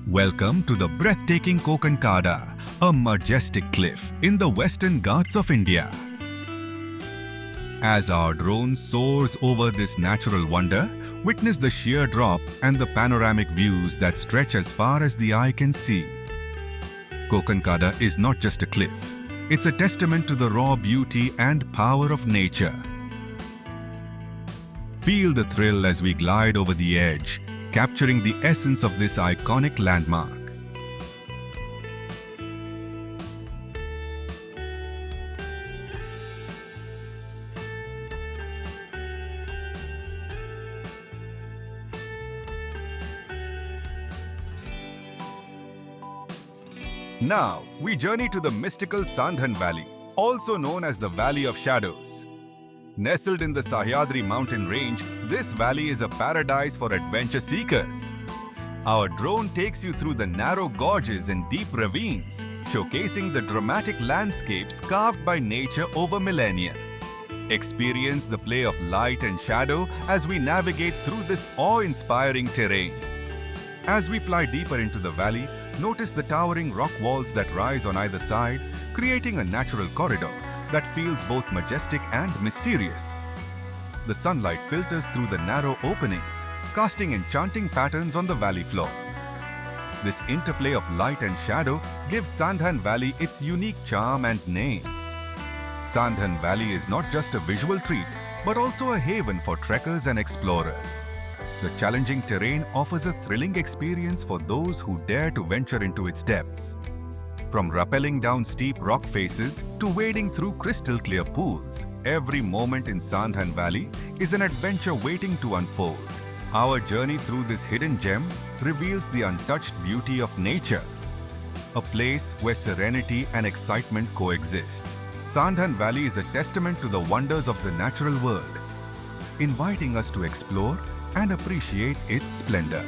Welcome to the breathtaking Kokankada, a majestic cliff in the western Ghats of India. As our drone soars over this natural wonder, witness the sheer drop and the panoramic views that stretch as far as the eye can see. Kokankada is not just a cliff, it's a testament to the raw beauty and power of nature. Feel the thrill as we glide over the edge, capturing the essence of this iconic landmark. Now, we journey to the mystical Sandhan Valley, also known as the Valley of Shadows. Nestled in the Sahyadri mountain range, this valley is a paradise for adventure seekers. Our drone takes you through the narrow gorges and deep ravines, showcasing the dramatic landscapes carved by nature over millennia. Experience the play of light and shadow as we navigate through this awe-inspiring terrain. As we fly deeper into the valley, notice the towering rock walls that rise on either side, creating a natural corridor that feels both majestic and mysterious. The sunlight filters through the narrow openings, casting enchanting patterns on the valley floor. This interplay of light and shadow gives Sandhan Valley its unique charm and name. Sandhan Valley is not just a visual treat, but also a haven for trekkers and explorers. The challenging terrain offers a thrilling experience for those who dare to venture into its depths. From rappelling down steep rock faces to wading through crystal-clear pools, every moment in Sandhan Valley is an adventure waiting to unfold. Our journey through this hidden gem reveals the untouched beauty of nature, a place where serenity and excitement coexist. Sandhan Valley is a testament to the wonders of the natural world, inviting us to explore and appreciate its splendor.